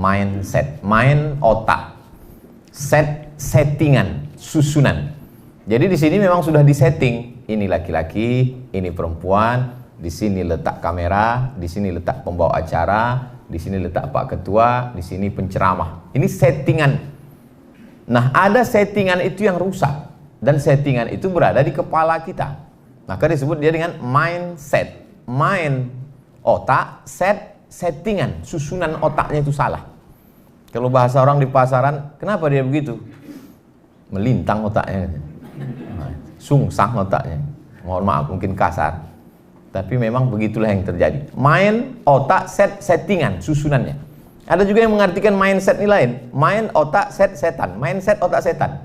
mindset. Mind otak, set settingan, susunan. Jadi di sini memang sudah disetting. Ini laki-laki, ini perempuan. Di sini letak kamera, di sini letak pembawa acara, di sini letak Pak Ketua, di sini penceramah. Ini settingan. Nah, ada settingan itu yang rusak, dan settingan itu berada di kepala kita. Maka disebut dia dengan mindset. Mind otak, set settingan, susunan otaknya itu salah. Kalau bahasa orang di pasaran, kenapa dia begitu? Melintang otaknya, sungsang otaknya. Mohon maaf, mungkin kasar. Tapi memang begitulah yang terjadi. Mind, otak, set, settingan, susunannya. Ada juga yang mengartikan mindset ini lain. Mind, otak, set, setan. Mindset, otak, setan.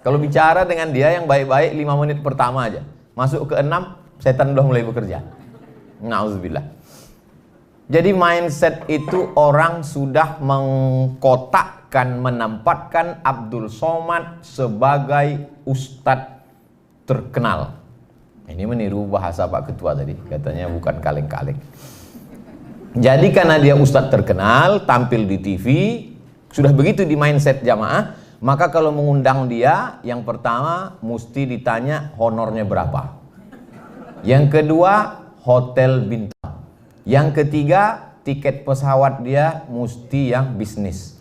Kalau bicara dengan dia yang baik-baik 5 menit pertama aja. Masuk ke 6, setan udah mulai bekerja. Na'udzubillah. Jadi mindset itu orang sudah mengkotakkan, menempatkan Abdul Somad sebagai ustadz terkenal. Ini meniru bahasa Pak Ketua tadi, katanya bukan kaleng-kaleng. Jadi karena dia ustadz terkenal, tampil di TV, sudah begitu di mindset jamaah, maka kalau mengundang dia, yang pertama mesti ditanya honornya berapa. Yang kedua, hotel bintang. Yang ketiga, tiket pesawat dia mesti yang bisnis.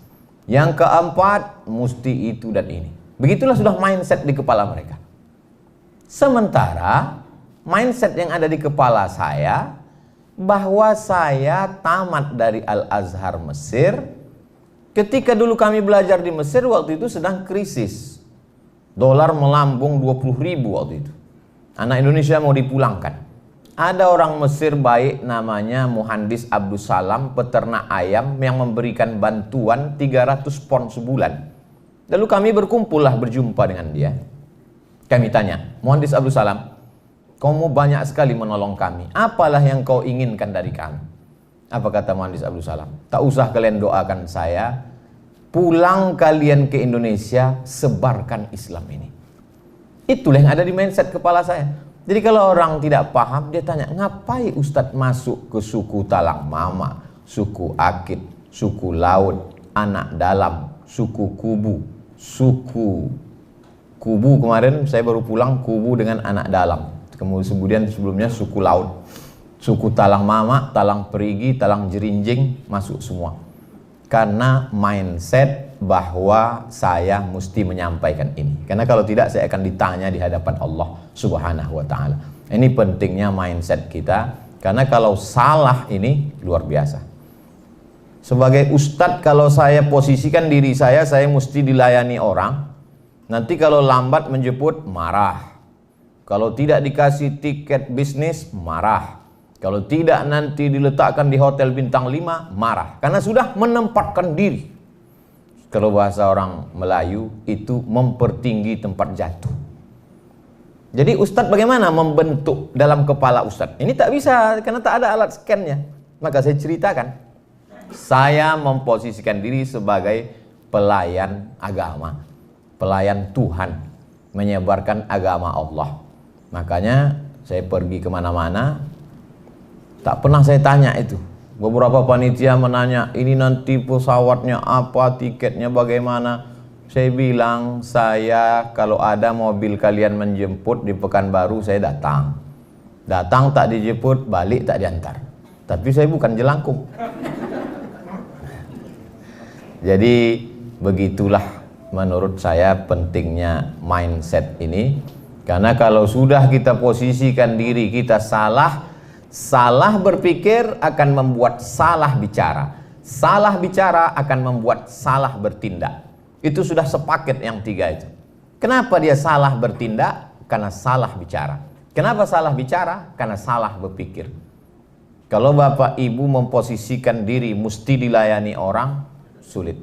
Yang keempat, mesti itu dan ini. Begitulah sudah mindset di kepala mereka. Sementara mindset yang ada di kepala saya, bahwa saya tamat dari Al-Azhar Mesir. Ketika dulu kami belajar di Mesir, waktu itu sedang krisis. Dolar melambung 20.000 waktu itu. Anak Indonesia mau dipulangkan. Ada orang Mesir baik namanya Muhandis Abdus Salam, peternak ayam, yang memberikan bantuan 300 pon sebulan. Lalu kami berkumpullah, berjumpa dengan dia. Kami tanya, Muhandis Abdus Salam, kamu banyak sekali menolong kami. Apalah yang kau inginkan dari kami? Apa kata Muhandis Abdul Salam? Tak usah kalian doakan saya. Pulang kalian ke Indonesia, sebarkan Islam ini. Itulah yang ada di mindset kepala saya. Jadi kalau orang tidak paham, dia tanya, ngapain Ustadz masuk ke suku Talang Mama, suku Akit, suku Laut, Anak Dalam, suku Kubu, suku Kubu kemarin saya baru pulang, Kubu dengan Anak Dalam. Kemudian sebelumnya suku Laut, suku Talang Mama, Talang Perigi, Talang Jerinjing, masuk semua. Karena mindset bahwa saya mesti menyampaikan ini. Karena kalau tidak saya akan ditanya di hadapan Allah Subhanahu wa ta'ala. Ini pentingnya mindset kita. Karena kalau salah ini luar biasa. Sebagai ustadz, kalau saya posisikan diri saya mesti dilayani orang. Nanti kalau lambat menjemput, marah. Kalau tidak dikasih tiket bisnis, marah. Kalau tidak nanti diletakkan di hotel bintang 5, marah. Karena sudah menempatkan diri. Kalau bahasa orang Melayu, itu mempertinggi tempat jatuh. Jadi ustadz bagaimana membentuk dalam kepala ustadz? Ini tak bisa, karena tak ada alat scan-nya. Maka saya ceritakan. Saya memposisikan diri sebagai pelayan agama. Pelayan Tuhan, menyebarkan agama Allah. Makanya saya pergi kemana-mana, tak pernah saya tanya itu. Beberapa panitia menanya, ini nanti pesawatnya apa, tiketnya bagaimana. Saya bilang, saya kalau ada mobil kalian menjemput di Pekanbaru, saya datang. Datang tak dijemput, balik tak diantar. Tapi saya bukan jelangkung. Jadi begitulah menurut saya pentingnya mindset ini. Karena kalau sudah kita posisikan diri kita salah berpikir akan membuat salah bicara. Salah bicara akan membuat salah bertindak. Itu sudah sepaket yang 3 itu. Kenapa dia salah bertindak? Karena salah bicara. Kenapa salah bicara? Karena salah berpikir. Kalau Bapak Ibu memposisikan diri mesti dilayani orang, sulit.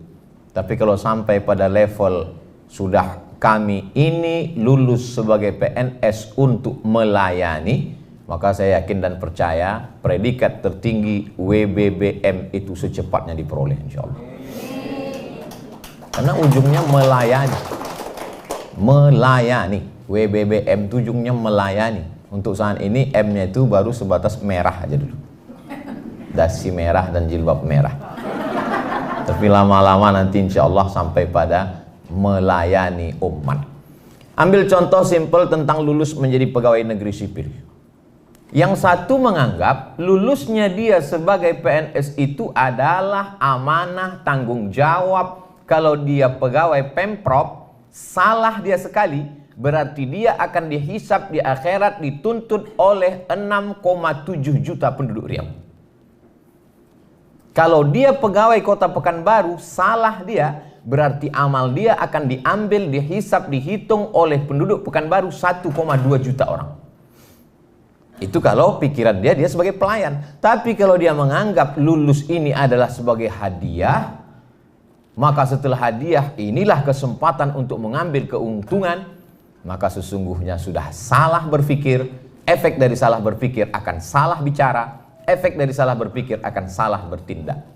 Tapi kalau sampai pada level sudah kami ini lulus sebagai PNS untuk melayani, maka saya yakin dan percaya predikat tertinggi WBBM itu secepatnya diperoleh insyaallah. Karena ujungnya melayani. Melayani. WBBM ujungnya melayani. Untuk saat ini M-nya itu baru sebatas merah aja dulu. Dasi merah dan jilbab merah. Tapi lama-lama nanti insya Allah sampai pada melayani umat. Ambil contoh simpel tentang lulus menjadi pegawai negeri sipil. Yang satu menganggap lulusnya dia sebagai PNS itu adalah amanah, tanggung jawab. Kalau dia pegawai Pemprov, salah dia sekali, berarti dia akan dihisap di akhirat, dituntut oleh 6,7 juta penduduk Riau. Kalau dia pegawai Kota Pekanbaru, salah dia, berarti amal dia akan diambil, dihisap, dihitung oleh penduduk Pekanbaru 1,2 juta orang. Itu kalau pikiran dia sebagai pelayan. Tapi kalau dia menganggap lulus ini adalah sebagai hadiah, maka setelah hadiah inilah kesempatan untuk mengambil keuntungan, maka sesungguhnya sudah salah berpikir. Efek dari salah berpikir akan salah bicara, efek dari salah berpikir akan salah bertindak.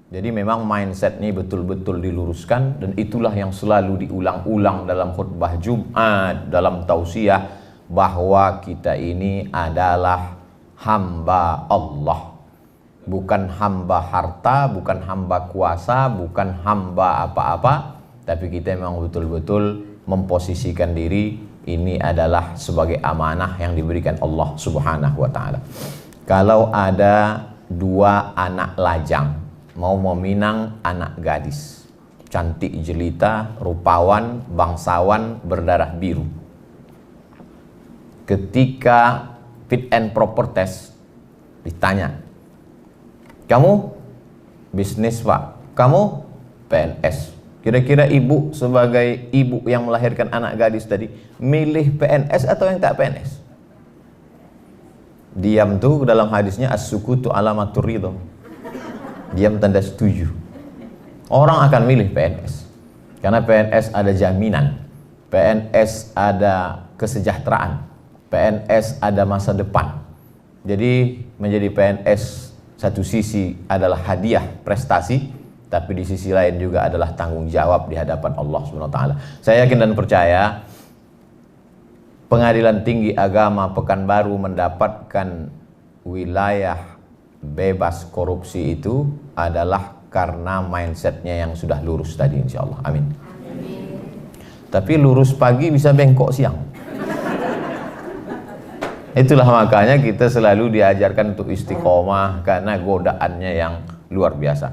Jadi memang mindset ini betul-betul diluruskan, dan itulah yang selalu diulang-ulang dalam khutbah Jumat, dalam tausiah, bahwa kita ini adalah hamba Allah, bukan hamba harta, bukan hamba kuasa, bukan hamba apa-apa, tapi kita memang betul-betul memposisikan diri ini adalah sebagai amanah yang diberikan Allah Subhanahu wa ta'ala. Kalau ada dua anak lajang mau meminang anak gadis, cantik jelita, rupawan, bangsawan, berdarah biru, ketika fit and proper test ditanya, kamu bisnis pak, kamu PNS, kira-kira ibu sebagai ibu yang melahirkan anak gadis tadi milih PNS atau yang tak PNS? Diam tuh dalam hadisnya as-sukutu alamatur ridho, diam tanda setuju. Orang akan milih PNS karena PNS ada jaminan, PNS ada kesejahteraan, PNS ada masa depan. Jadi menjadi PNS satu sisi adalah hadiah prestasi, tapi di sisi lain juga adalah tanggung jawab di hadapan Allah Subhanahu wa taala. Saya yakin dan percaya Pengadilan Tinggi Agama Pekanbaru mendapatkan wilayah bebas korupsi itu adalah karena mindsetnya yang sudah lurus tadi, insya Allah. Amin. Tapi lurus pagi bisa bengkok siang. Itulah makanya kita selalu diajarkan untuk istiqomah, karena godaannya yang luar biasa.